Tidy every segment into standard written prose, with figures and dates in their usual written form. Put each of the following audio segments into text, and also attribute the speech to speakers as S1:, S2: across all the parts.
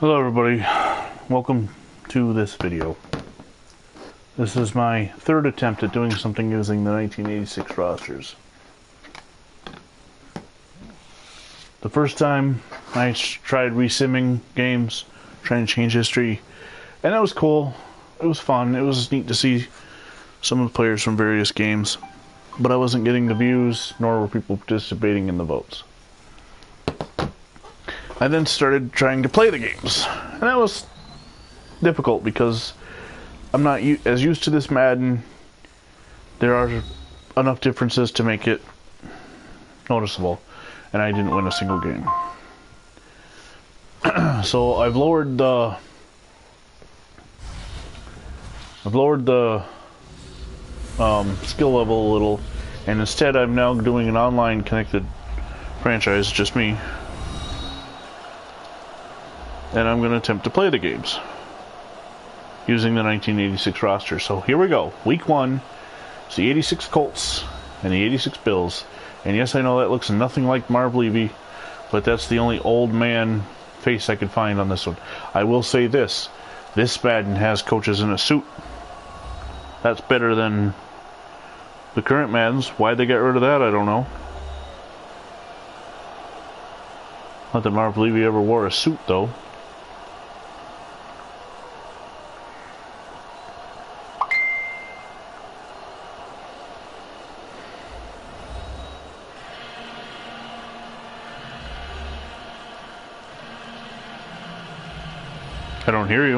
S1: Hello everybody, welcome to this video. This is my third attempt at doing something using the 1986 rosters. The first time I tried resimming games, trying to change history, and that was cool. It was fun. It was neat to see some of the players from various games, but I wasn't getting the views, nor were people participating in the votes. I then started trying to play the games, and that was difficult because I'm not as used to this Madden. There are enough differences to make it noticeable, and I didn't win a single game. So I've lowered the skill level a little, and instead I'm now doing an online connected franchise, just me. And I'm going to attempt to play the games using the 1986 roster. So here we go. Week 1, it's the 86 Colts and the 86 Bills. And yes, I know that looks nothing like Marv Levy, but that's the only old man face I could find on this one. I will say this Madden has coaches in a suit. That's better than the current Maddens. Why they got rid of that, I don't know. Not that Marv Levy ever wore a suit, though. I don't hear you.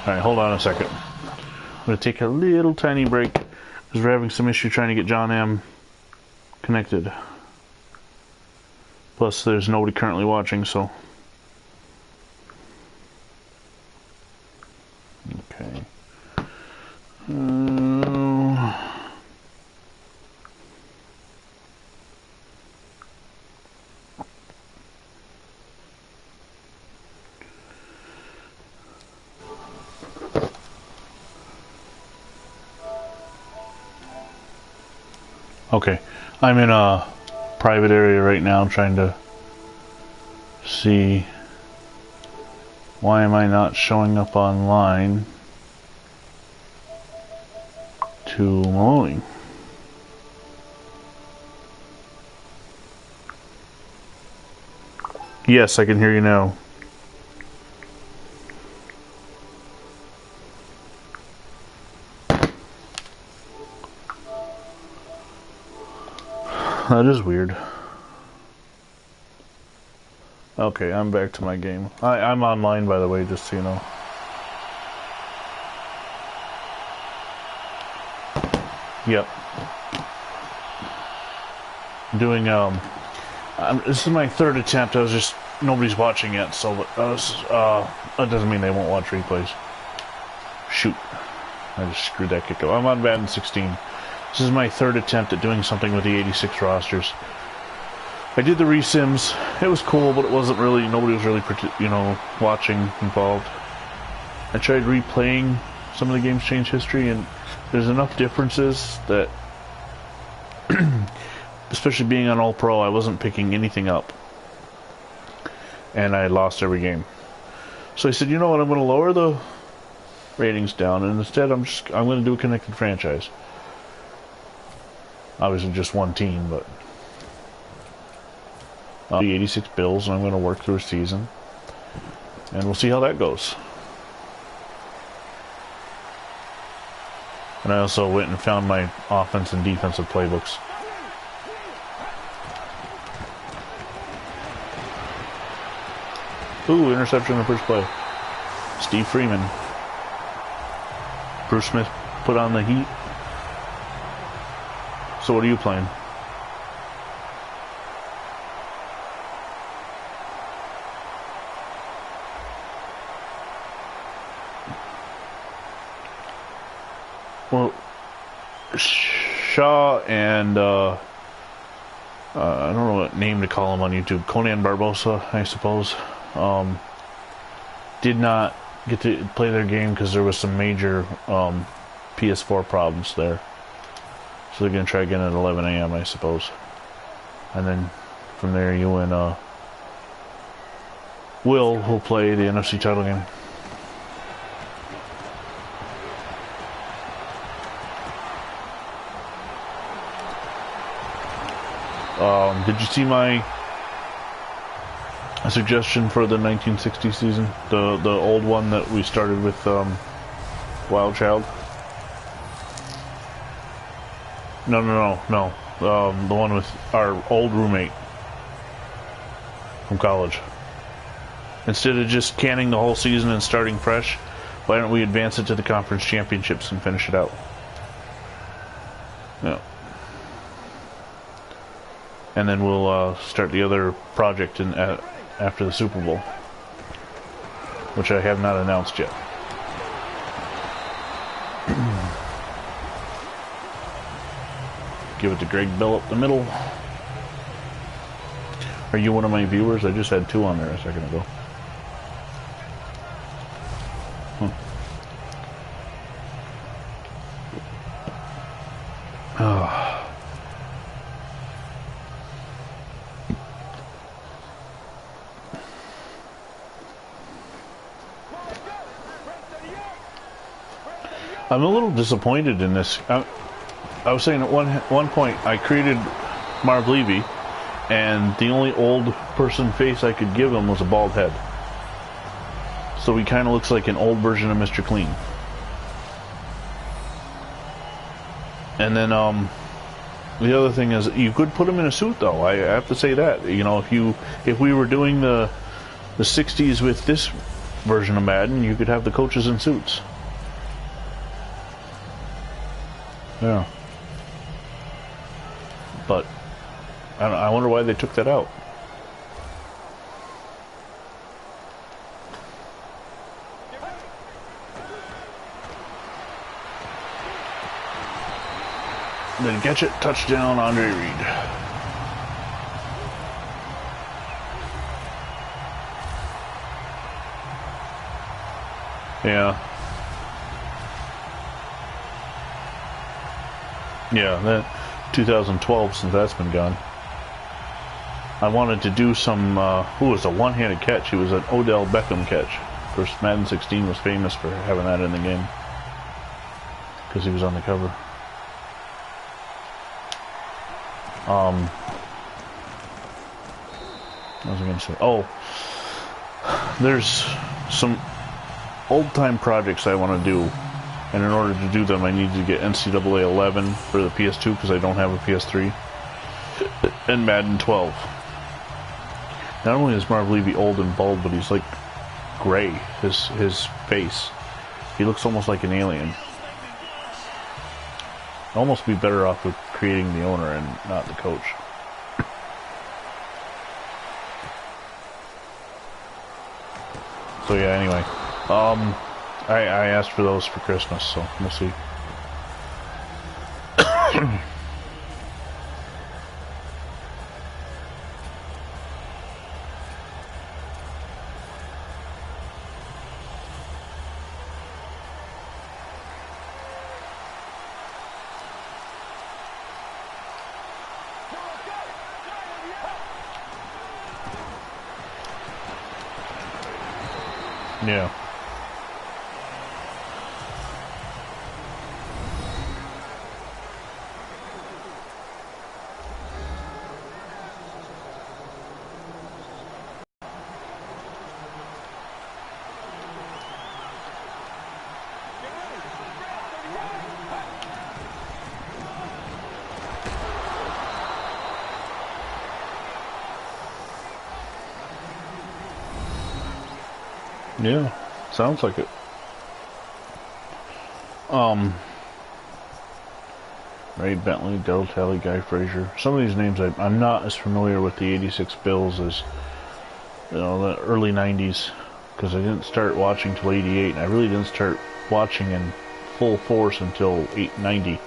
S1: Alright, hold on a second. I'm going to take a little tiny break because we're having some issue trying to get John M connected. Plus, there's nobody currently watching, so. Okay. Okay, I'm in a private area right now trying to see why am I not showing up online to Maloney. Yes, I can hear you now. That is weird. Okay, I'm back to my game. I'm online, by the way, just so you know. Yep. Doing, this is my third attempt. Nobody's watching yet, so that doesn't mean they won't watch replays. Shoot. I just screwed that kick up. I'm on Madden 16. This is my third attempt at doing something with the 86 rosters. I did the resims. It was cool, but it wasn't really, nobody was really, watching, involved. I tried replaying some of the game's change history, and there's enough differences that, especially being on All-Pro, I wasn't picking anything up. And I lost every game. So I said, you know what, I'm going to lower the ratings down, and instead I'm going to do a connected franchise. Obviously just one team, but the 86 Bills, and I'm going to work through a season, and we'll see how that goes. And I also went and found my offense and defensive playbooks. Ooh, interception in the first play. Steve Freeman. Bruce Smith put on the heat. So what are you playing? Well, Shaw and I don't know what name to call him on YouTube. Conan Barbosa, I suppose. Did not get to play their game because there was some major PS4 problems there. So they're going to try again at 11 a.m., I suppose. And then from there, you and will play the NFC title game. Did you see my suggestion for the 1960 season? The old one that we started with Wild Child? No. The one with our old roommate from college. Instead of just canning the whole season and starting fresh, why don't we advance it to the conference championships and finish it out? Yeah. And then we'll start the other project after the Super Bowl, which I have not announced yet. Give it to Greg Bell up the middle. Are you one of my viewers? I just had 2 on there a second ago. I'm a little disappointed in this. I was saying at one point I created Marv Levy, and the only old person face I could give him was a bald head. So he kind of looks like an old version of Mr. Clean. And then the other thing is, you could put him in a suit, though. I have to say that. You know, if we were doing the 60s with this version of Madden, you could have the coaches in suits. Yeah. But I wonder why they took that out. Then catch it, touchdown, Andre Reed. Yeah. Yeah, that 2012 since that's been gone. I wanted to do some, who was a one-handed catch? It was an Odell Beckham catch. Of course, Madden 16 was famous for having that in the game, because he was on the cover. What was I going to say? Oh, there's some old-time projects I want to do. And in order to do them, I need to get NCAA 11 for the PS2 because I don't have a PS3, and Madden 12. Not only is Marv Levy old and bald, but he's like gray. His face, he looks almost like an alien. I'd almost be better off with creating the owner and not the coach. So yeah. Anyway, I asked for those for Christmas, so we'll see. Yeah. Yeah, sounds like it. Ray Bentley, Del Talley, Guy Frazier. Some of these names I'm not as familiar with the 86 Bills as, you know, the early 90s, because I didn't start watching till 88, and I really didn't start watching in full force until 90.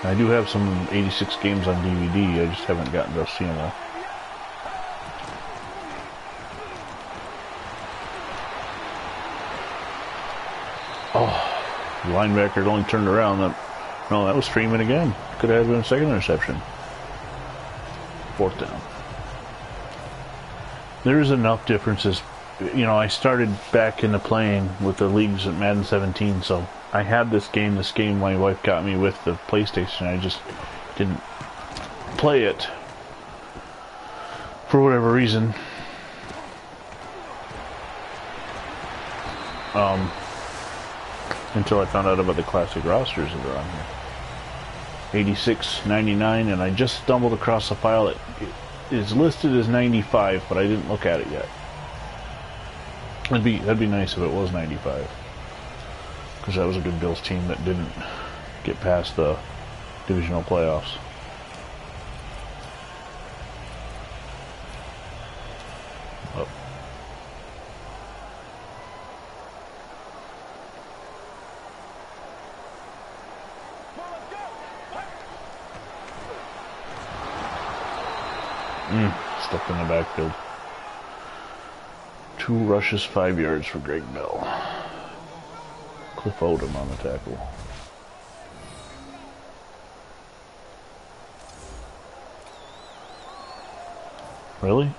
S1: I do have some 86 games on DVD, I just haven't gotten to see them all. Oh, the linebacker only turned around. No, that was Freeman again. Could have been a second interception. 4th down. There's enough differences. You know, I started back into playing with the leagues at Madden 17, so I had this game my wife got me with the PlayStation. I just didn't play it for whatever reason. Until I found out about the classic rosters that are on here. 86, 99, and I just stumbled across a file that is listed as 95, but I didn't look at it yet. That'd be nice if it was 95, because that was a good Bills team that didn't get past the divisional playoffs. Oh. Stuck in the backfield. 2 rushes, 5 yards for Greg Bell. Cliff Odom on the tackle. Really?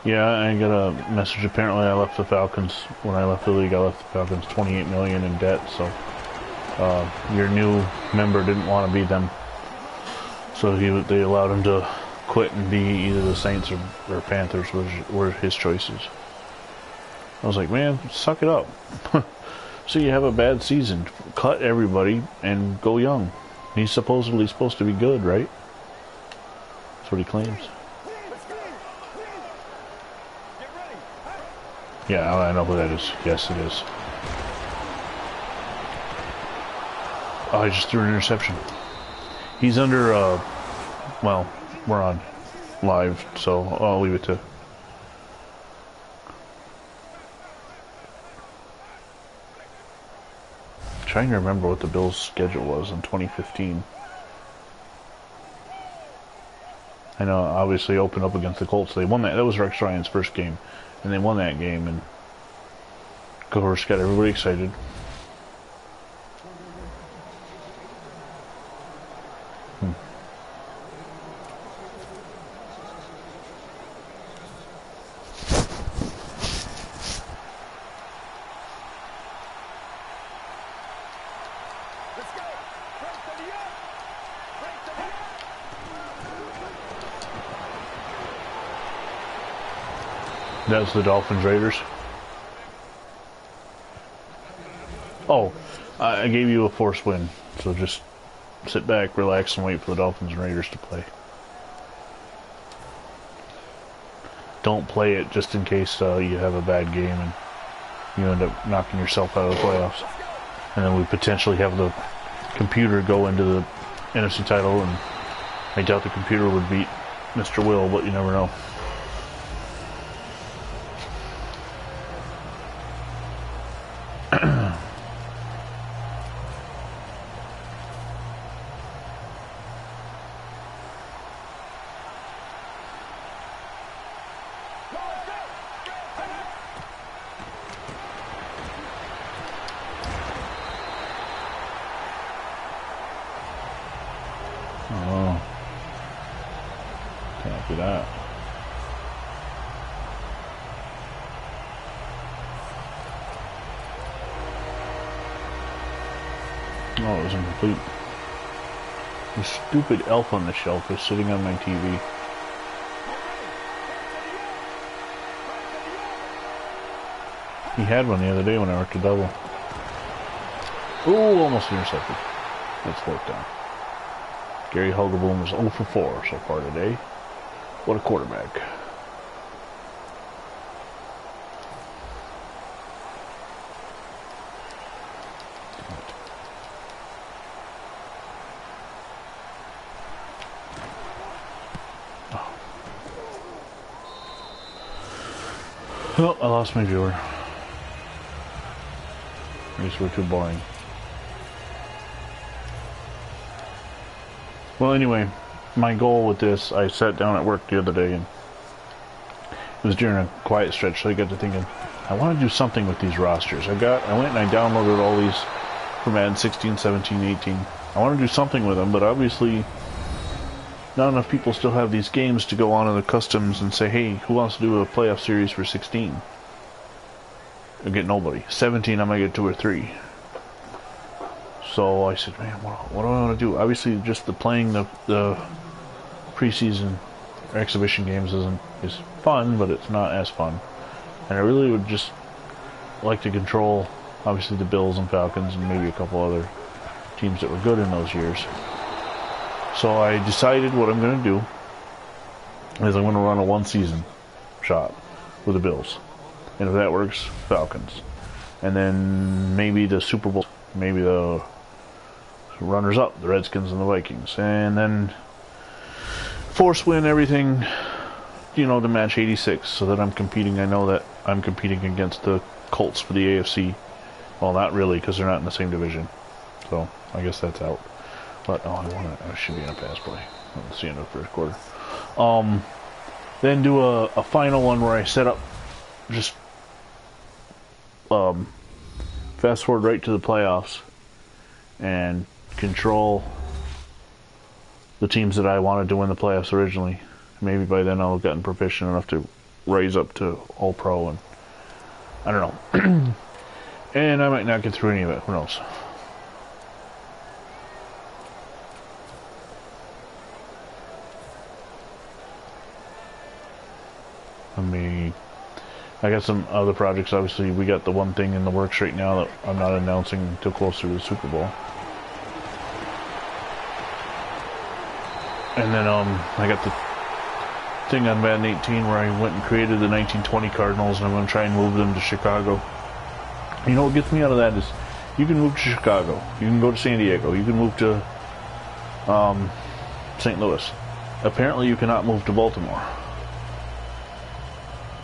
S1: Yeah, I got a message. Apparently I left the Falcons. When I left the league, I left the Falcons $28 million in debt, so your new member didn't want to be them. So they allowed him to quit and be either the Saints or Panthers were his choices. I was like, man, suck it up. So you have a bad season. Cut everybody and go young. He's supposedly supposed to be good, right? That's what he claims. Yeah, I know who that is. Yes, it is. Oh, I just threw an interception. He's under, well, we're on live, so I'll leave it to... I'm trying to remember what the Bills' schedule was in 2015. I know, obviously opened up against the Colts. They won that. That was Rex Ryan's first game, and they won that game, and of course got everybody excited. That's the Dolphins Raiders. Oh, I gave you a forced win, so just sit back, relax, and wait for the Dolphins and Raiders to play. Don't play it just in case you have a bad game and you end up knocking yourself out of the playoffs. And then we potentially have the computer go into the NFC title, and I doubt the computer would beat Mr. Will, but you never know. Oh, can't do that. Oh, it was incomplete. The stupid elf on the shelf is sitting on my TV. He had one the other day when I worked a double. Ooh, almost intercepted. That's 4th down. Gary Huggleboom is 0 for 4 so far today. What a quarterback. Oh, I lost my viewer. These were too boring. Well, anyway, my goal with this, I sat down at work the other day and It was during a quiet stretch, so I got to thinking, I want to do something with these rosters. I went and I downloaded all these for Madden 16, 17, 18. I want to do something with them, but obviously not enough people still have these games to go on in the customs and say, hey, who wants to do a playoff series for 16? I get nobody. 17, I might get 2 or 3. So I said, man, what do I want to do? Obviously, just playing the preseason or exhibition games is fun, but it's not as fun. And I really would just like to control, obviously, the Bills and Falcons and maybe a couple other teams that were good in those years. So I decided what I'm going to do is I'm going to run a one-season shot with the Bills. And if that works, Falcons. And then maybe the Super Bowl, maybe the runners-up, the Redskins and the Vikings. And then force win everything, you know, to match 86 so that I'm competing. I know that I'm competing against the Colts for the AFC. Well, not really, because they're not in the same division. So I guess that's out. But I should be in a pass play. Let's see in the first quarter. Then do a final one where I set up just fast forward right to the playoffs and control the teams that I wanted to win the playoffs originally. Maybe by then I'll have gotten proficient enough to raise up to All Pro, and I don't know. And I might not get through any of it. Who knows? I got some other projects. Obviously, we got the one thing in the works right now that I'm not announcing until closer to the Super Bowl. And then I got the thing on Madden 18 where I went and created the 1920 Cardinals, and I'm going to try and move them to Chicago. You know what gets me out of that is you can move to Chicago, you can go to San Diego, you can move to St. Louis. Apparently you cannot move to Baltimore.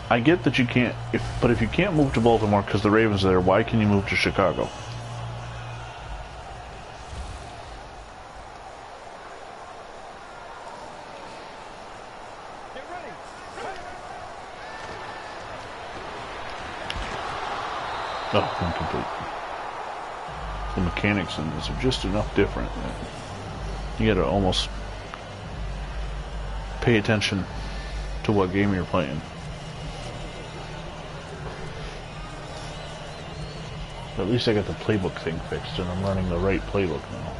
S1: I get that you can't, but if you can't move to Baltimore because the Ravens are there, why can you move to Chicago? Oh, incomplete. The mechanics in this are just enough different that you gotta almost pay attention to what game you're playing. But at least I got the playbook thing fixed and I'm running the right playbook now.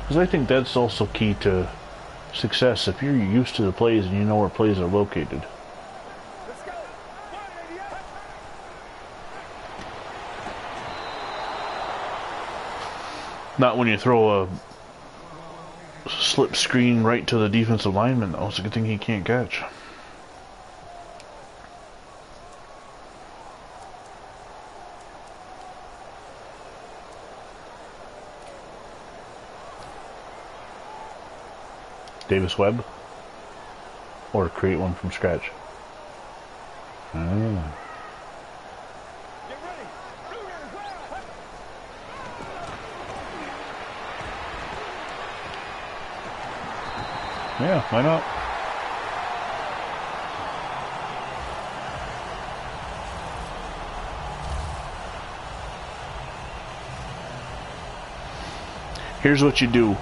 S1: Because I think that's also key to success. If you're used to the plays and you know where plays are located. Not when you throw a slip screen right to the defensive lineman, though. It's a good thing he can't catch. Davis Webb? Or create one from scratch? Yeah, why not? Here's what you do.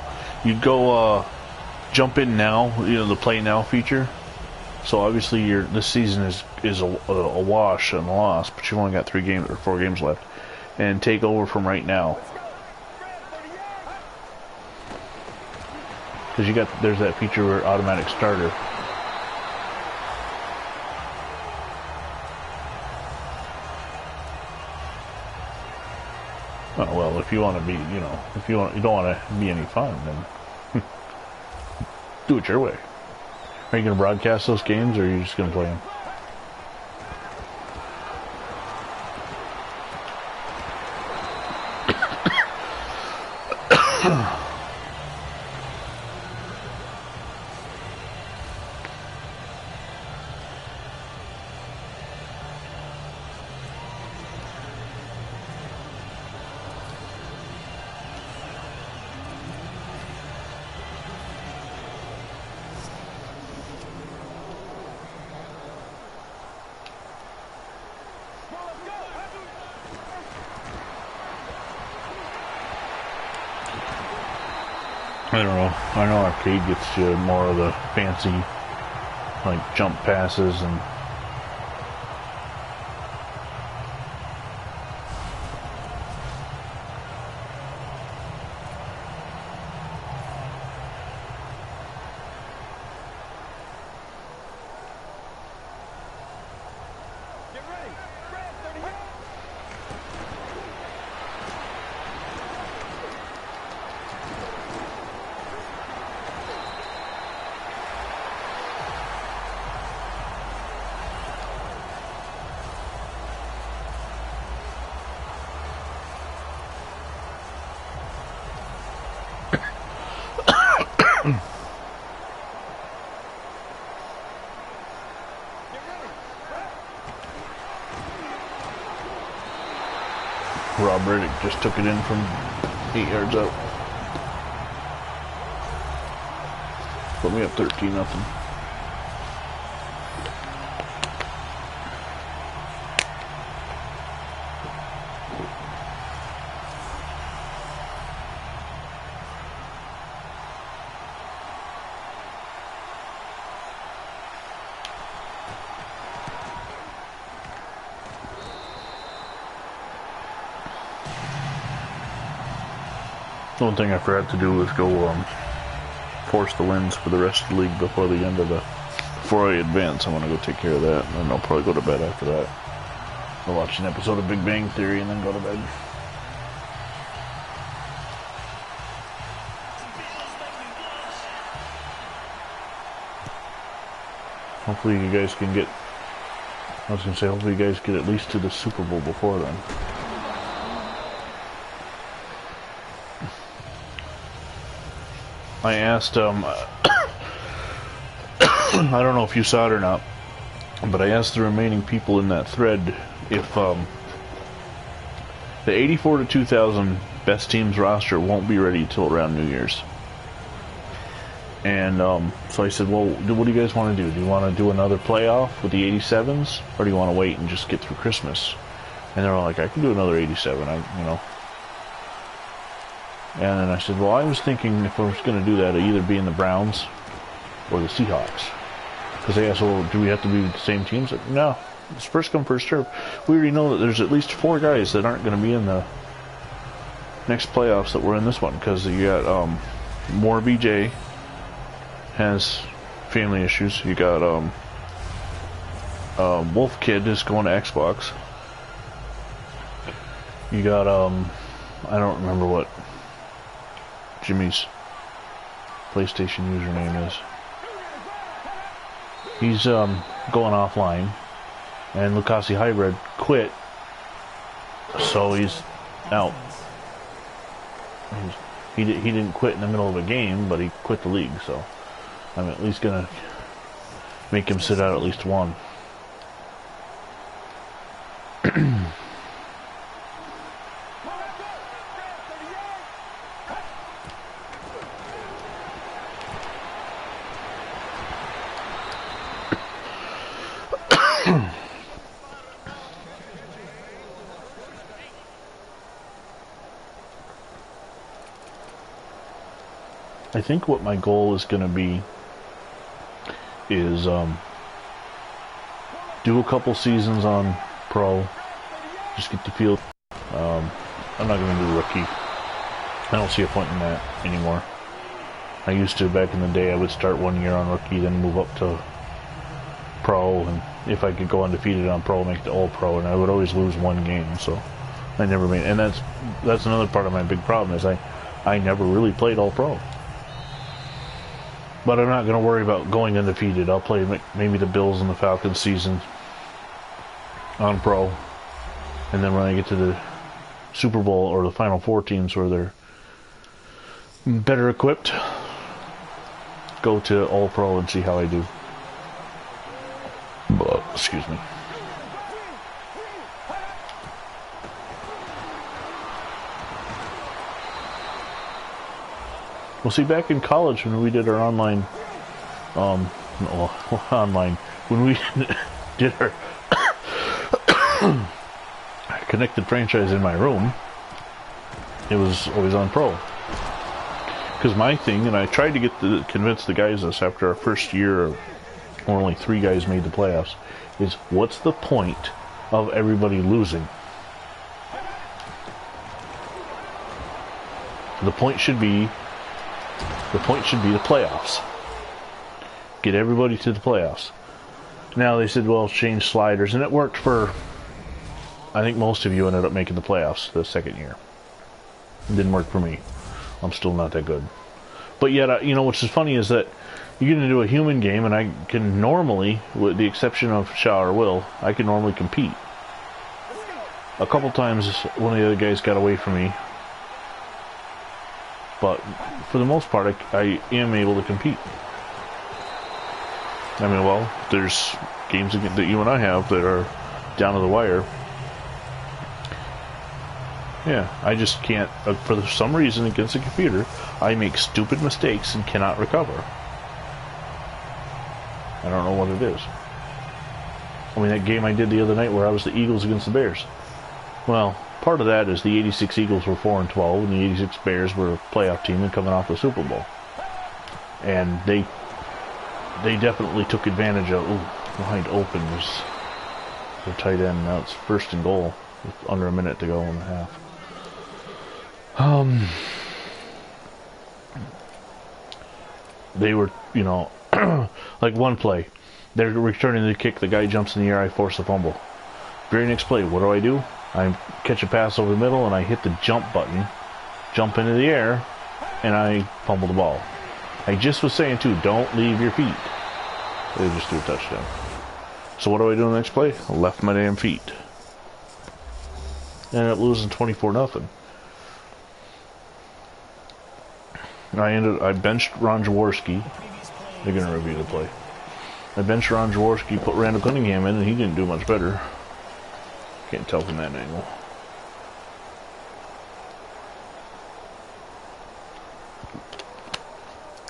S1: You go jump in now, you know, the play now feature. So obviously this season is a wash and a loss, but you've only got 3 games or 4 games left. And take over from right now. Because there's that feature where automatic starter. Oh, well, if you want to be, you know, if you don't want to be any fun, then do it your way. Are you going to broadcast those games, or are you just going to play them? I don't know. I know arcade gets you more of the fancy, like, jump passes and... Rob Riddick just took it in from 8 yards out. Put me up 13-0. One thing I forgot to do was go force the wins for the rest of the league before the end of before I advance. I'm gonna go take care of that, and then I'll probably go to bed after that. I'll watch an episode of Big Bang Theory and then go to bed. Hopefully you guys can get, I was gonna say, hopefully you guys get at least to the Super Bowl before then. I asked, I don't know if you saw it or not, but I asked the remaining people in that thread if the 84 to 2000 best teams roster won't be ready till around New Year's. And so I said, well, what do you guys want to do? Do you want to do another playoff with the 87s, or do you want to wait and just get through Christmas? And they're all like, I can do another 87, you know. And then I said, well, I was thinking if I was going to do that, it'd either be in the Browns or the Seahawks. Because they asked, well, do we have to be the same teams? No, it's first come, first serve. We already know that there's at least 4 guys that aren't going to be in the next playoffs that were in this one. Because you got Moore BJ has family issues. You got Wolf Kid is going to Xbox. You got, I don't remember what Jimmy's PlayStation username is. He's going offline, and Lucasi Hybrid quit, so he's out. He didn't quit in the middle of a game, but he quit the league, so I'm at least gonna make him sit out at least one. I think what my goal is going to be is do a couple seasons on pro, just get the feel. I'm not going to do rookie. I don't see a point in that anymore. I used to back in the day. I would start 1 year on rookie, then move up to pro, and if I could go undefeated on pro, make the all pro, and I would always lose one game, so I never made. And that's another part of my big problem is I never really played all pro. But I'm not going to worry about going undefeated. I'll play maybe the Bills and the Falcons season on pro. And then when I get to the Super Bowl or the Final Four teams where they're better equipped, go to all pro and see how I do. Excuse me. Well, see, back in college when we did our online, when we did our connected franchise in my room, it was always on pro. Because my thing, and I tried to convince the guys this after our first year, where only 3 guys made the playoffs, is what's the point of everybody losing? The point should be the playoffs. Get everybody to the playoffs. Now they said, well, change sliders, and it worked for, I think most of you ended up making the playoffs the second year. It didn't work for me. I'm still not that good. But yet, you know, what's funny is that you get into a human game, and I can normally, with the exception of Shaw or Will, I can normally compete. A couple times, one of the other guys got away from me. But for the most part, I am able to compete. I mean, well, there's games that you and I have that are down to the wire. Yeah, I just can't, for some reason against a computer, I make stupid mistakes and cannot recover. I don't know what it is. I mean, that game I did the other night where I was the Eagles against the Bears. Well, part of that is the 86 Eagles were 4-12, and the 86 Bears were a playoff team and coming off the Super Bowl. And they definitely took advantage of, wide open was the tight end. Now it's 1st and goal with under a minute to go in the half. They were, you know, like one play, they're returning the kick, the guy jumps in the air, I force a fumble. Very next play, what do? I catch a pass over the middle and I hit the jump button, jump into the air, and I fumble the ball. I just was saying too, don't leave your feet. They just threw a touchdown. So what do I do in the next play? I left my damn feet. Ended up losing 24-0. I benched Ron Jaworski. They're going to review the play. I benched Ron Jaworski, put Randall Cunningham in, and he didn't do much better. Can't tell from that angle.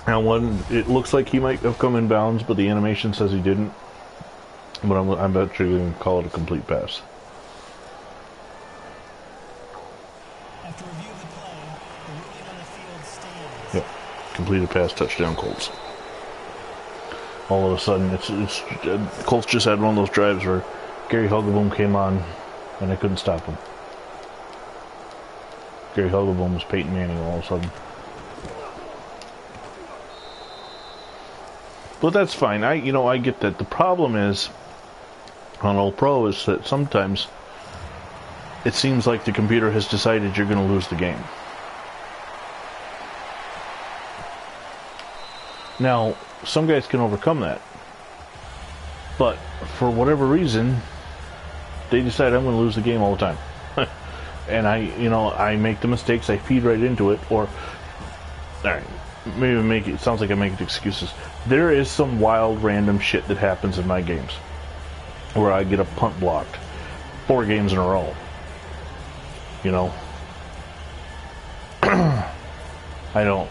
S1: Now, it looks like he might have come in bounds, but the animation says he didn't. But I'm actually going to call it a complete pass.
S2: After review of the play, the ruling on the field stands.
S1: Yep, completed pass, touchdown, Colts. All of a sudden, Colts just had one of those drives where Gary Huggleboom came on, and I couldn't stop him. Gary Huggleboom was Peyton Manning all of a sudden. But that's fine. I get that. The problem is on All Pro is that sometimes it seems like the computer has decided you're going to lose the game. Now, some guys can overcome that, but for whatever reason, they decide I'm going to lose the game all the time. And I make the mistakes, I feed right into it, or, alright, maybe it sounds like I'm making excuses. There is some wild random shit that happens in my games, where I get a punt blocked 4 games in a row. You know? I don't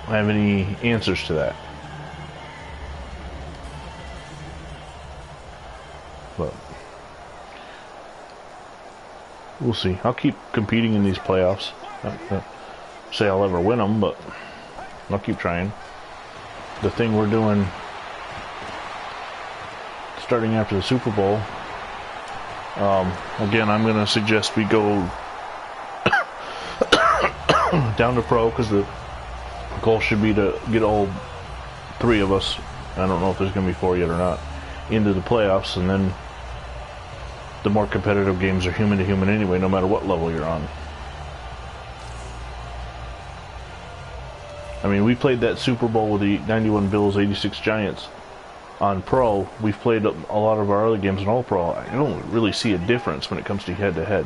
S1: have any answers to that. But we'll see. I'll keep competing in these playoffs. Not say I'll ever win them, but I'll keep trying. The thing we're doing starting after the Super Bowl, again, I'm going to suggest we go down to pro, because the goal should be to get all 3 of us, I don't know if there's going to be 4 yet or not, into the playoffs, and then the more competitive games are human to human anyway, no matter what level you're on. I mean, we played that Super Bowl with the 91 Bills, 86 Giants on Pro. We've played a lot of our other games in All Pro. I don't really see a difference when it comes to head-to-head.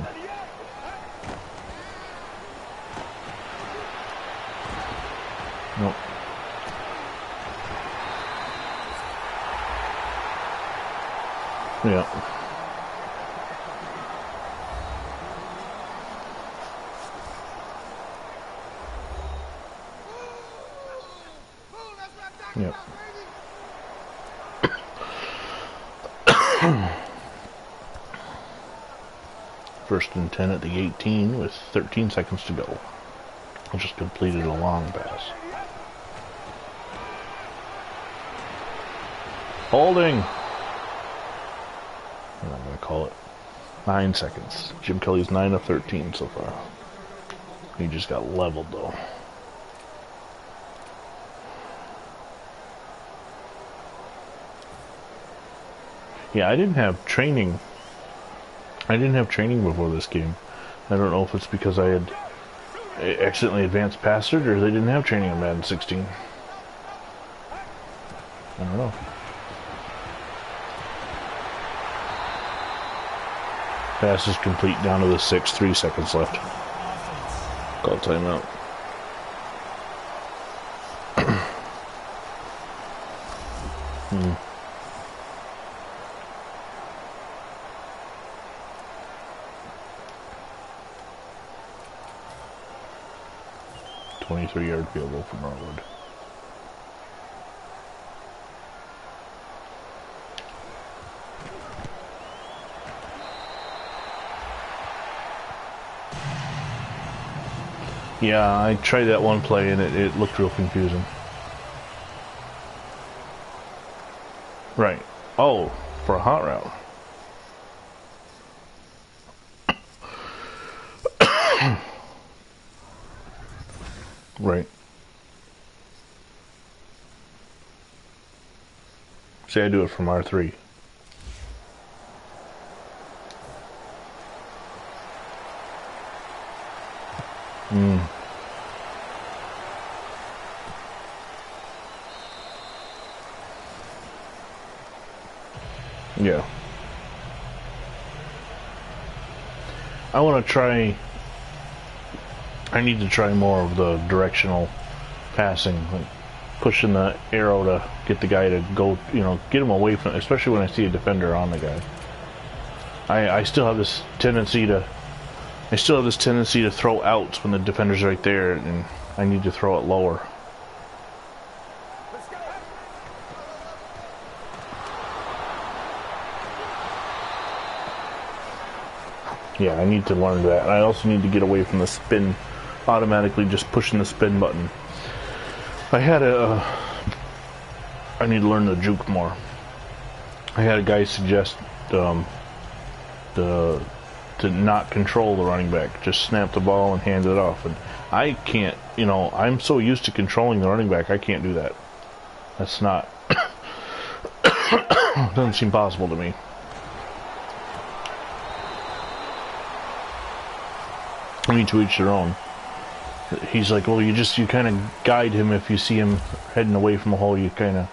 S1: Nope. Yeah. Yep. First and 10 at the 18 with 13 seconds to go. I just completed a long pass. Holding! I'm not going to call it. 9 seconds. Jim Kelly's 9 of 13 so far. He just got leveled though. Yeah, I didn't have training. I didn't have training before this game. I don't know if it's because I had accidentally advanced past it or they didn't have training on Madden 16. I don't know. Pass is complete down to the 6, 3 seconds left. Call timeout. 23-yard field goal from Norwood. Yeah, I tried that one play and it looked real confusing. Right. Oh, for a hot route. Right. See, I do it from R3. Yeah. I want to try... I need to try more of the directional passing, like pushing the arrow to get the guy to go, you know, get him away from, especially when I see a defender on the guy. I still have this tendency to throw outs when the defender's right there, and I need to throw it lower. Yeah, I need to learn that. And I also need to get away from the spin, automatically just pushing the spin button. I need to learn the juke more. I had a guy suggest to not control the running back, just snap the ball and hand it off. And I can't, you know, I'm so used to controlling the running back, I can't do that. That's not, doesn't seem possible to me. I mean, to each their own. He's like, well, you kind of guide him. If you see him heading away from the hole, you kind of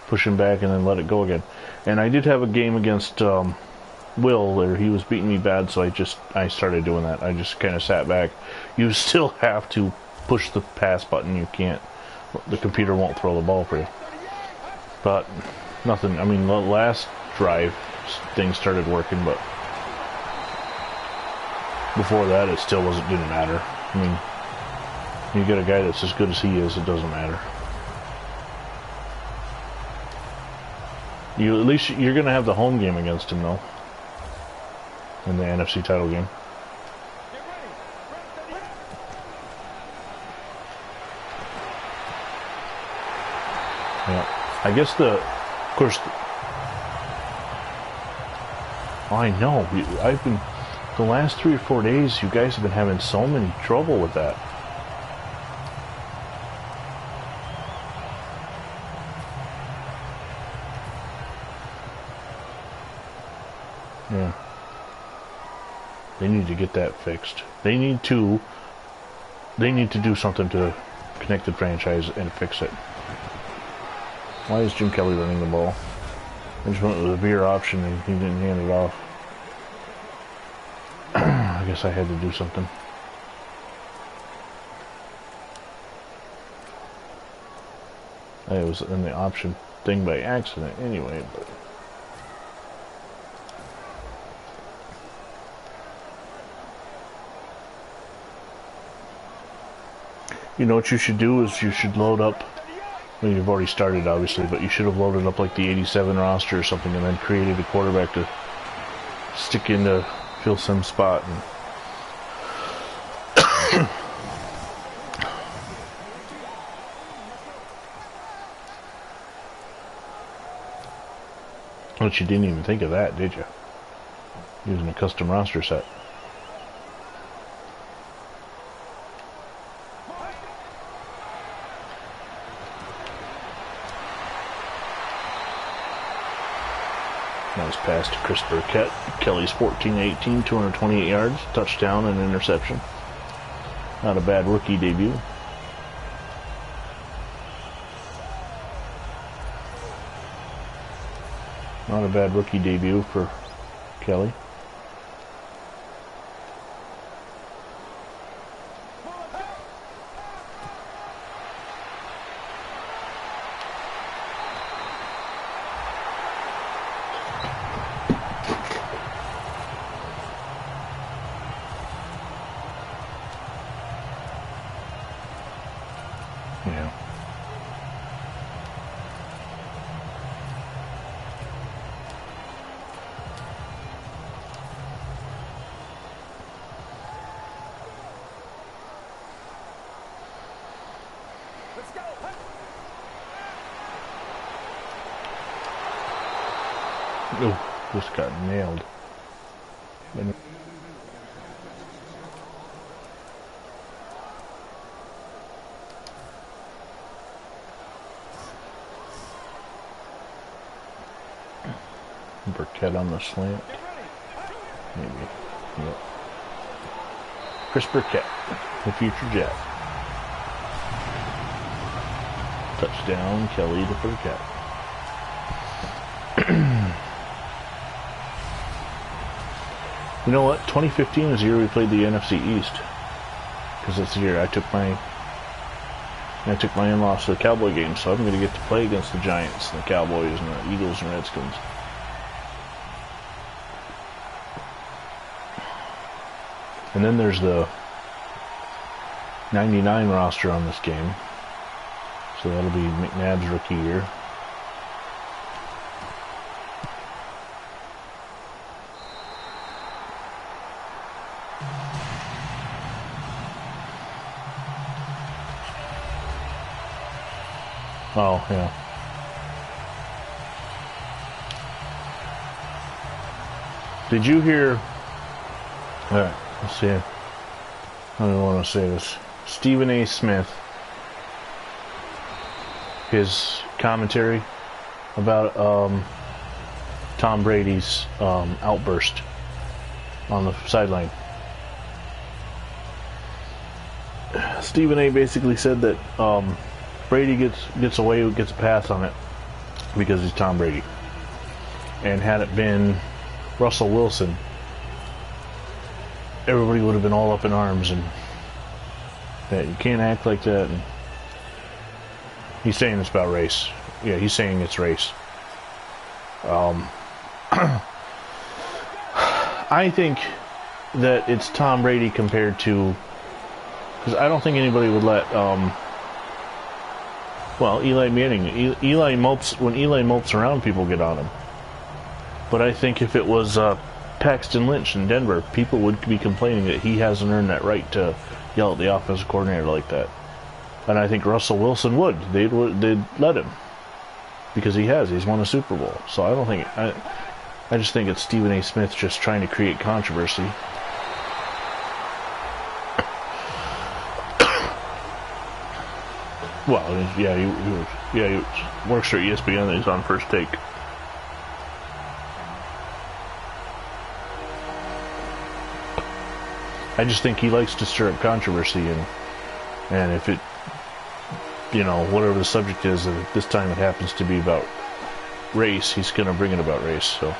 S1: push him back and then let it go again. And I did have a game against Will where he was beating me bad, so I started doing that. I just kind of sat back. You still have to push the pass button. You can't, the computer won't throw the ball for you. But nothing, I mean, the last drive things started working, but before that it still didn't matter. I mean, you get a guy that's as good as he is, it doesn't matter. At least you're going to have the home game against him, though, in the NFC title game. Yeah, I guess of course, I know, the last 3 or 4 days, you guys have been having so many trouble with that. Yeah. They need to get that fixed. They need to do something to connect the franchise and fix it. Why is Jim Kelly running the ball? I just went with a veer option and he didn't hand it off. I guess I had to do something. I was in the option thing by accident anyway, but you know what you should do is you should load up, well, you've already started obviously, but you should have loaded up like the 87 roster or something and then created a quarterback to stick into Phil Simms' spot. And bet you didn't even think of that, did you? Using a custom roster set. Nice pass to Chris Burkett. Kelly's 14-18, 228 yards, touchdown and interception. Not a bad rookie debut. Not a bad rookie debut for Kelly. Yeah.
S3: Let's go.
S1: Oh, just got nailed. Burkett on the slant. Maybe. Yep. Chris Burkett, the future Jet. Touchdown, Kelly to Burkett. You know what? 2015 is the year we played the NFC East. Because that's the year I took my in-laws to the Cowboy game, so I'm going to get to play against the Giants and the Cowboys and the Eagles and Redskins. And then there's the 99 roster on this game. So that'll be McNabb's rookie year. Oh, yeah. Did you hear... Alright, let's see. I don't want to say this. Stephen A. Smith, his commentary about Tom Brady's outburst on the sideline. Stephen A. basically said that Brady gets away, gets a pass on it because he's Tom Brady. And had it been Russell Wilson, everybody would have been all up in arms, and that you can't act like that. And he's saying it's about race. Yeah, he's saying it's race. I think that it's Tom Brady compared to, because I don't think anybody would let well, Eli Manning. Eli mopes when Eli mopes around, people get on him. But I think if it was Paxton Lynch in Denver, people would be complaining that he hasn't earned that right to yell at the offensive coordinator like that. And I think Russell Wilson would. They'd let him because he has. He's won a Super Bowl. So I don't think. I just think it's Stephen A. Smith just trying to create controversy. Well, yeah, he works for ESPN. He's on First Take. I just think he likes to stir up controversy, and if it, whatever the subject is, and this time it happens to be about race, he's going to bring it about race. So.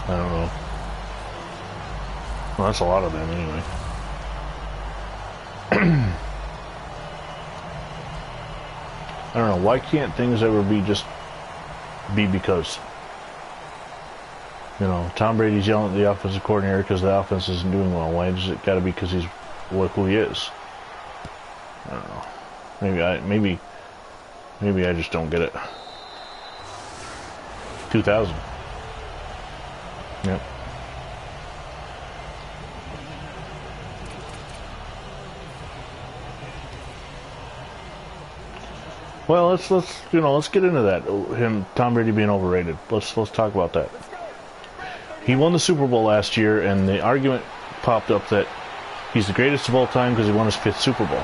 S1: I don't know. Well, that's a lot of them anyway. I don't know. Why can't things ever be because? Tom Brady's yelling at the offensive coordinator because the offense isn't doing well. Why does it got to be because he's who he is? I don't know. Maybe I just don't get it. 2000. Yep. Well, let's get into that. Him, Tom Brady being overrated. Let's talk about that. He won the Super Bowl last year, and the argument popped up that he's the greatest of all time because he won his 5th Super Bowl.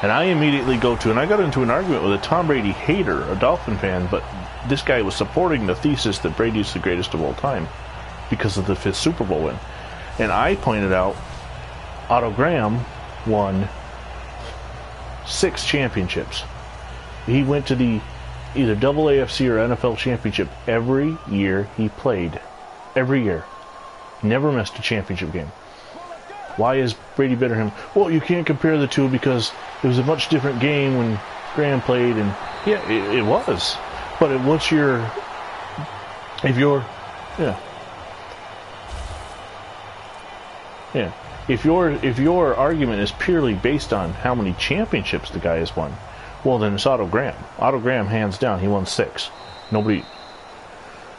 S1: And I immediately go to, and I got into an argument with a Tom Brady hater, a Dolphin fan, but this guy was supporting the thesis that Brady's the greatest of all time because of the 5th Super Bowl win. And I pointed out Otto Graham won 6 championships. He went to the either double AFC or NFL championship every year he played. Every year. Never missed a championship game. Why is Brady better than him? Well, you can't compare the two because it was a much different game when Graham played, and yeah, it was. But if your argument is purely based on how many championships the guy has won, well, then it's Otto Graham. Otto Graham, hands down, he won 6. Nobody,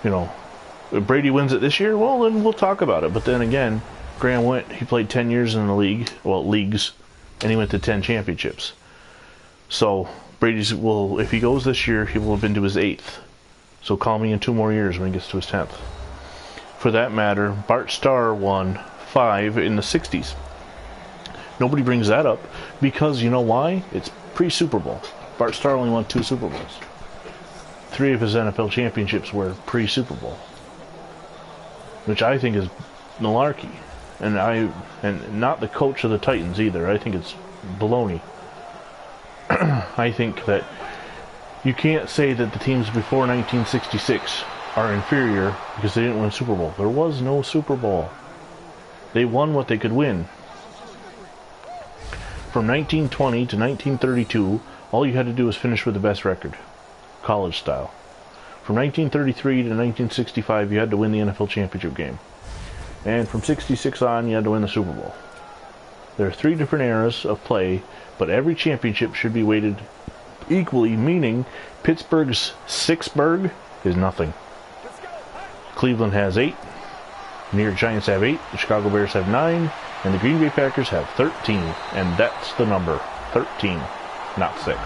S1: if Brady wins it this year, well, then we'll talk about it. But then again, Graham he played 10 years in the leagues, and he went to 10 championships. So if he goes this year, he will have been to his 8th. So call me in 2 more years when he gets to his 10th. For that matter, Bart Starr won 5 in the 60s. Nobody brings that up because you know why? It's pre-Super Bowl. Bart Starr only won 2 Super Bowls. 3 of his NFL championships were pre-Super Bowl, which I think is malarkey. And not the coach of the Titans either. I think it's baloney. I think that you can't say that the teams before 1966 are inferior because they didn't win Super Bowl. There was no Super Bowl. They won what they could win. From 1920 to 1932, all you had to do was finish with the best record, college style. From 1933 to 1965, you had to win the NFL championship game. And from 66 on, you had to win the Super Bowl. There are 3 different eras of play, but every championship should be weighted equally, meaning Pittsburgh's 6burg is nothing. Cleveland has 8, New York Giants have 8, the Chicago Bears have 9, and the Green Bay Packers have 13, and that's the number, 13, not 6.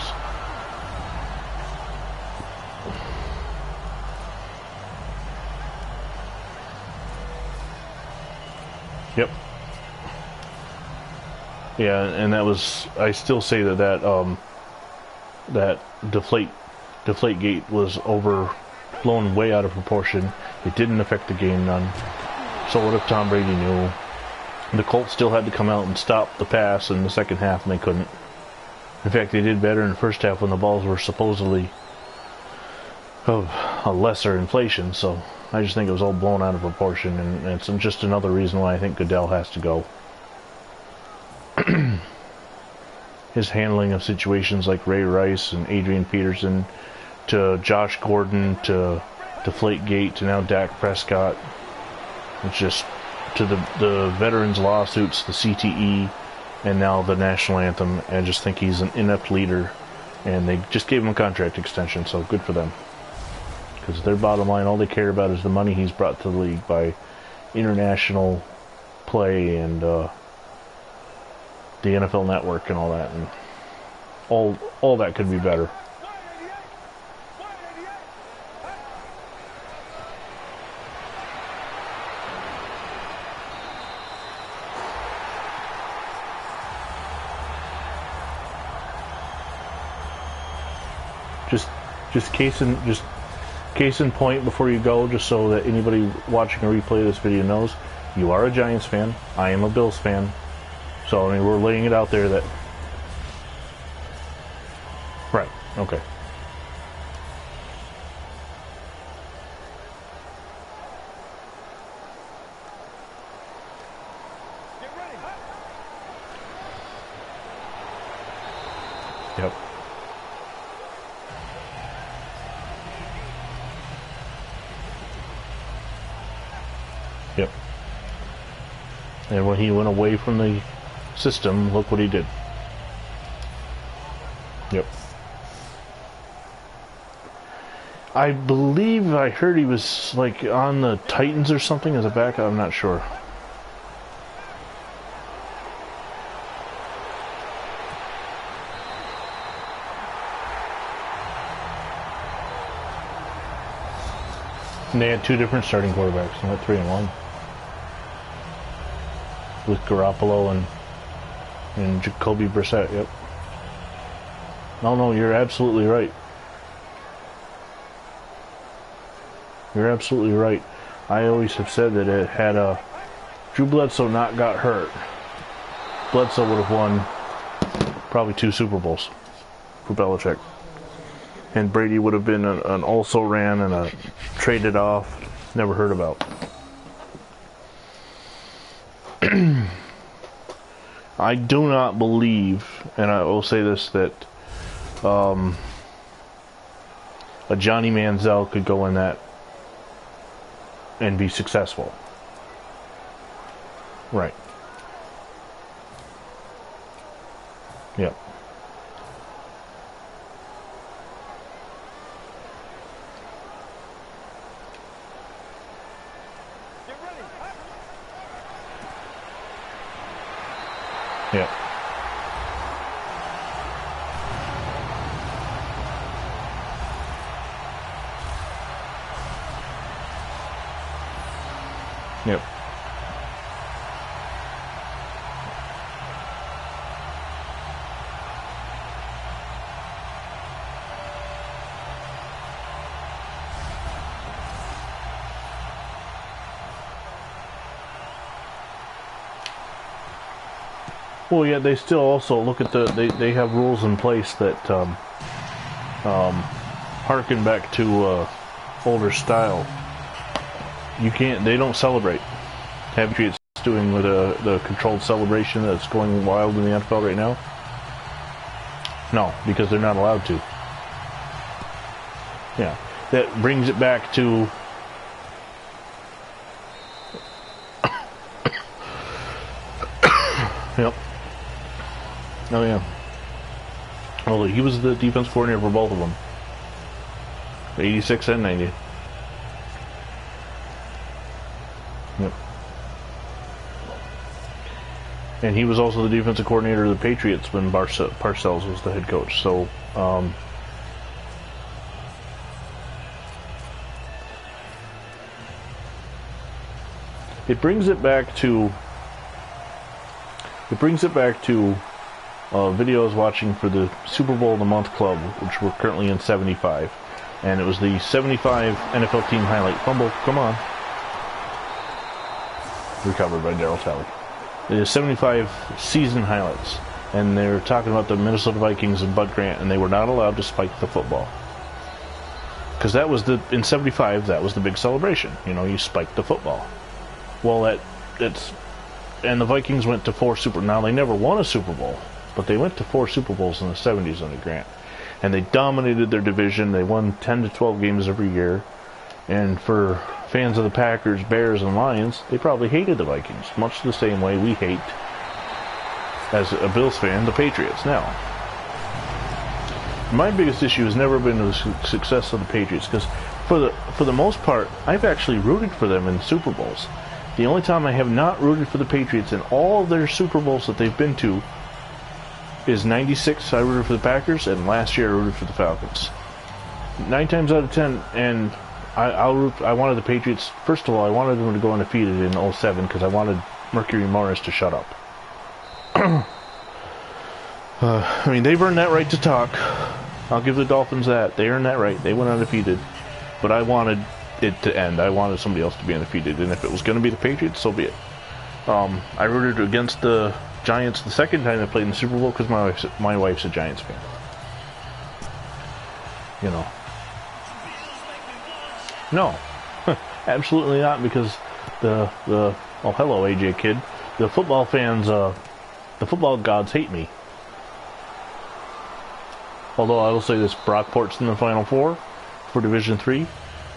S1: Yep. Yeah, and that was, I still say that Deflategate was overblown way out of proportion. It didn't affect the game none. So what if Tom Brady knew? The Colts still had to come out and stop the pass in the second half, and they couldn't. In fact, they did better in the first half when the balls were supposedly of a lesser inflation, so I just think it was all blown out of proportion, and it's just another reason why I think Goodell has to go. His handling of situations like Ray Rice and Adrian Peterson, to Josh Gordon, to Deflategate, to now Dak Prescott. It's just to the veterans lawsuits, the CTE, and now the national anthem. I just think he's an inept leader, and they just gave him a contract extension, so good for them. Because their bottom line, all they care about is the money he's brought to the league by international play and the NFL Network and all that, and all that could be better. Just case in point before you go, just so that anybody watching a replay of this video knows, you are a Giants fan. I am a Bills fan. So, I mean, we're laying it out there that... Right, okay. Yep. Yep. And when he went away from the system, look what he did. Yep. I believe I heard he was like on the Titans or something as a backup. I'm not sure. And they had two different starting quarterbacks. They went 3-1 with Garoppolo and Jacoby Brissett. Yep. No, you're absolutely right. You're absolutely right. I always have said that it had Drew Bledsoe not got hurt, Bledsoe would have won probably 2 Super Bowls for Belichick. And Brady would have been an also ran and a traded off, never heard about. I do not believe, and I will say this, that a Johnny Manziel could go in that and be successful. Right. Yep. Yep. Yep. Well, yeah, they still also look at they have rules in place that harken back to older style. They don't celebrate. Patriots doing with the controlled celebration that's going wild in the NFL right now? No, because they're not allowed to. Yeah, that brings it back to yep. Oh yeah. Well, he was the defense coordinator for both of them, 86 and 90. Yep. And he was also the defensive coordinator of the Patriots when Parcells was the head coach. So, it brings it back to video I was watching for the Super Bowl of the Month Club, which we're currently in 75, and it was the 75 NFL team highlight fumble. Come on. Recovered by Darryl Talley. The 75 season highlights, and they're talking about the Minnesota Vikings and Bud Grant, and they were not allowed to spike the football because that was in 75. That was the big celebration. You know, you spiked the football. Well, and the Vikings went to 4 Now they never won a Super Bowl, but they went to 4 Super Bowls in the 70s under Grant, and they dominated their division. They won 10 to 12 games every year, and for fans of the Packers, Bears, and Lions, they probably hated the Vikings, much the same way we hate, as a Bills fan, the Patriots now. My biggest issue has never been the success of the Patriots, because for the most part, I've actually rooted for them in Super Bowls. The only time I have not rooted for the Patriots in all of their Super Bowls that they've been to is 96, I rooted for the Packers, and last year I rooted for the Falcons. 9 times out of 10, and I wanted the Patriots, first of all, I wanted them to go undefeated in 07 because I wanted Mercury Morris to shut up. I mean, they've earned that right to talk. I'll give the Dolphins that. They earned that right. They went undefeated. But I wanted it to end. I wanted somebody else to be undefeated. And if it was going to be the Patriots, so be it. I rooted against the Giants the second time they played in the Super Bowl because my wife's a Giants fan. You know. No, absolutely not, because oh, hello, AJ Kid. The football fans, the football gods hate me. Although I will say this, Brockport's in the Final Four for Division 3,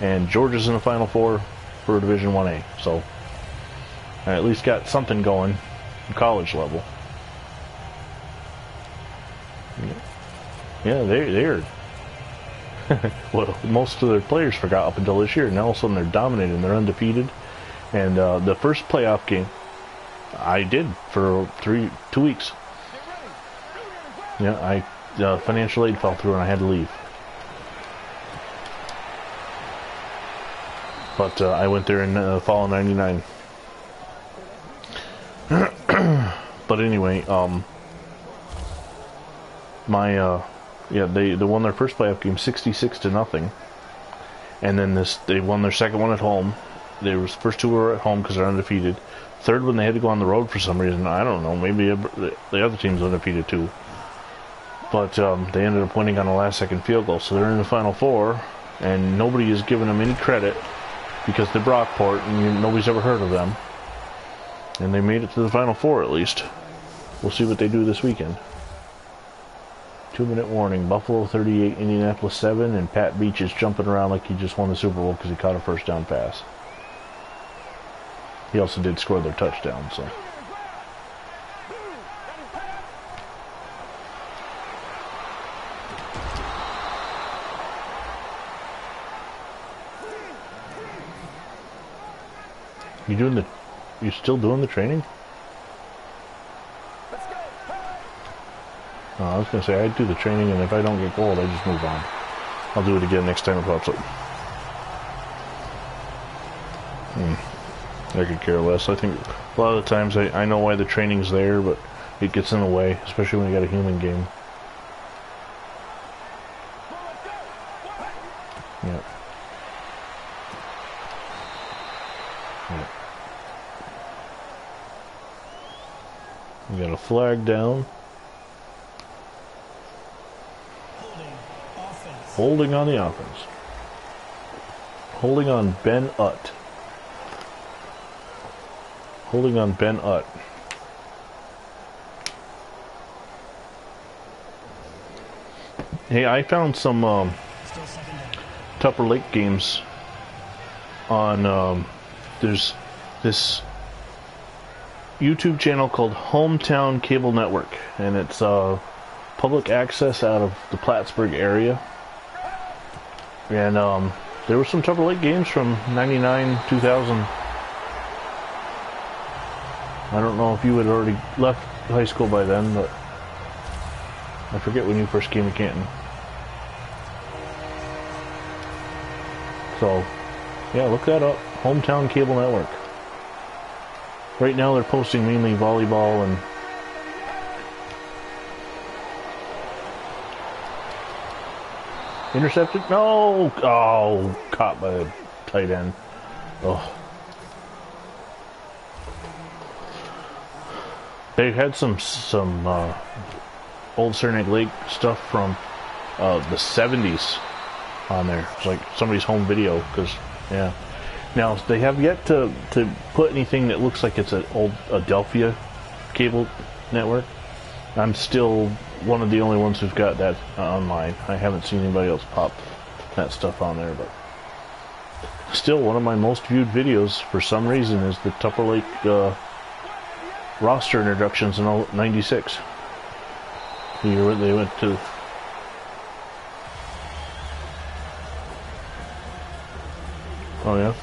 S1: and Georgia's in the Final Four for Division 1A. So, I at least got something going at college level. Yeah, they're well, most of their players forgot up until this year. Now all of a sudden they're dominating. They're undefeated. And the first playoff game I did for 2 weeks. Yeah, financial aid fell through and I had to leave. But I went there in the fall of '99. But anyway, they won their first playoff game 66-0, and then they won their second one at home. The first two were at home because they're undefeated. Third one they had to go on the road for some reason. I don't know. Maybe the other team's undefeated too. But they ended up winning on a last-second field goal, so they're in the Final Four, and nobody is giving them any credit because they're Brockport, and nobody's ever heard of them. And they made it to the Final Four at least. We'll see what they do this weekend. 2-minute warning. Buffalo 38, Indianapolis 7, and Pat Beach is jumping around like he just won the Super Bowl because he caught a first down pass. He also did score their touchdown, so. You still doing the training? I was going to say, I do the training, and if I don't get gold, I just move on. I'll do it again next time it pops up. I could care less. I think a lot of the times I know why the training's there, but it gets in the way, especially when you got a human game. Yeah. We got a flag down. Holding on the offense. Holding on Ben Utt. Holding on Ben Utt. Hey, I found some Tupper Lake games on there's this YouTube channel called Hometown Cable Network, and it's public access out of the Plattsburgh area. And there were some Tupper Lake games from '99, 2000. I don't know if you had already left high school by then, but I forget when you first came to Canton. So, yeah, look that up. Hometown Cable Network. Right now they're posting mainly volleyball and intercepted? No! Oh, caught by a tight end. Oh. They had some old Saranac Lake stuff from the 70s on there. It's like somebody's home video, because, yeah. Now, they have yet to put anything that looks like it's an old Adelphia cable network. I'm still one of the only ones who's got that online. I haven't seen anybody else pop that stuff on there, but still one of my most viewed videos for some reason is the Tupper Lake roster introductions in '96. The year they went to. Oh yeah?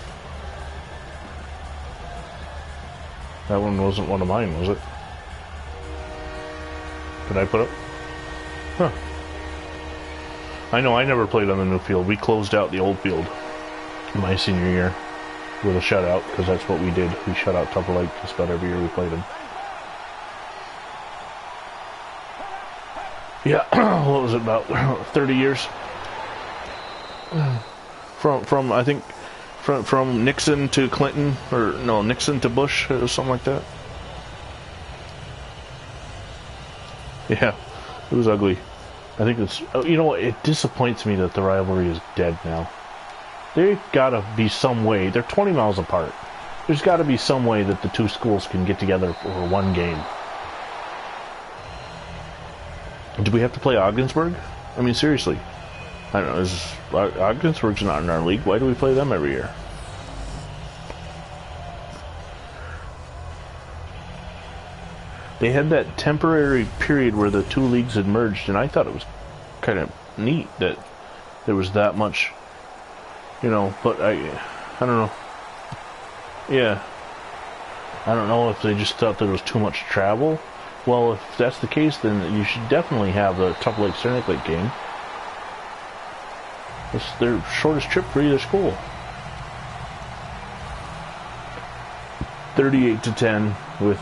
S1: That one wasn't one of mine, was it? Did I put up? Huh. I know I never played on the new field. We closed out the old field in my senior year with a shutout, because that's what we did. We shut out Tupper Lake just about every year we played them. Yeah, what was it, about 30 years? From I think from Nixon to Clinton, or no, Nixon to Bush, or something like that. Yeah, it was ugly. I think it's, you know, it disappoints me that the rivalry is dead now. There's gotta be some way, they're 20 miles apart. There's gotta be some way that the two schools can get together for one game. Do we have to play Ogdensburg? I mean, seriously. I don't know, Ogdensburg's not in our league. Why do we play them every year? They had that temporary period where the two leagues had merged, and I thought it was kind of neat that there was that much, you know, but I don't know. Yeah. I don't know if they just thought there was too much travel. Well, if that's the case, then you should definitely have the Tupper Lake Saranac Lake game. It's their shortest trip for either school. 38-10 with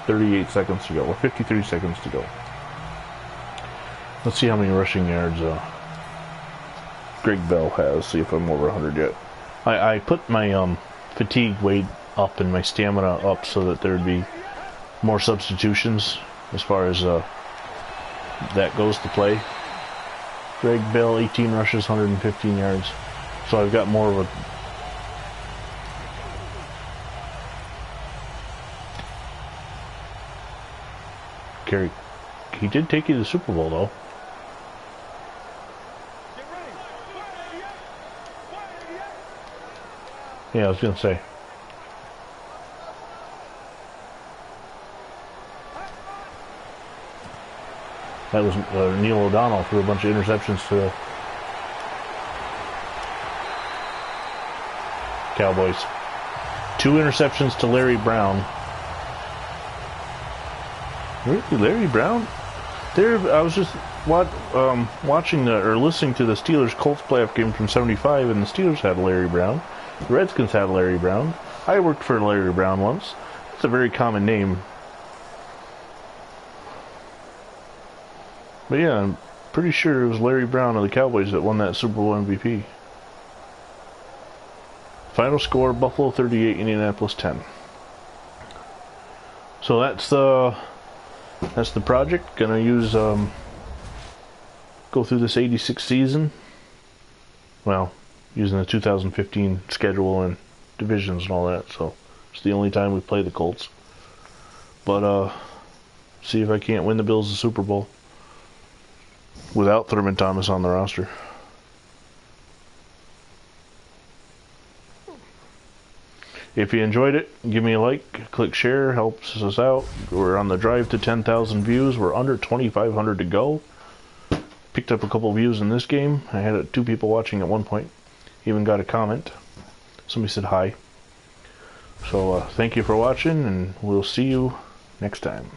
S1: 38 seconds to go, or 53 seconds to go. Let's see how many rushing yards Greg Bell has, see if I'm over 100 yet. I put my fatigue weight up and my stamina up so that there'd be more substitutions as far as that goes to play. Greg Bell, 18 rushes, 115 yards. So I've got more of a... Carry. He did take you to the Super Bowl, though. Yeah, I was going to say. That was Neil O'Donnell threw a bunch of interceptions to the Cowboys. 2 interceptions to Larry Brown. Really, Larry Brown? There, I was just watching or listening to the Steelers Colts playoff game from '75, and the Steelers had Larry Brown. The Redskins had Larry Brown. I worked for Larry Brown once. It's a very common name. But yeah, I'm pretty sure it was Larry Brown of the Cowboys that won that Super Bowl MVP. Final score, Buffalo 38, Indianapolis 10. So that's the project. Gonna use go through this 86 season. Well, using the 2015 schedule and divisions and all that. So it's the only time we play the Colts. But see if I can't win the Bills the Super Bowl without Thurman Thomas on the roster. If you enjoyed it, give me a like, click share, helps us out. We're on the drive to 10,000 views. We're under 2,500 to go. Picked up a couple views in this game. I had 2 people watching at one point. Even got a comment. Somebody said hi. So thank you for watching, and we'll see you next time.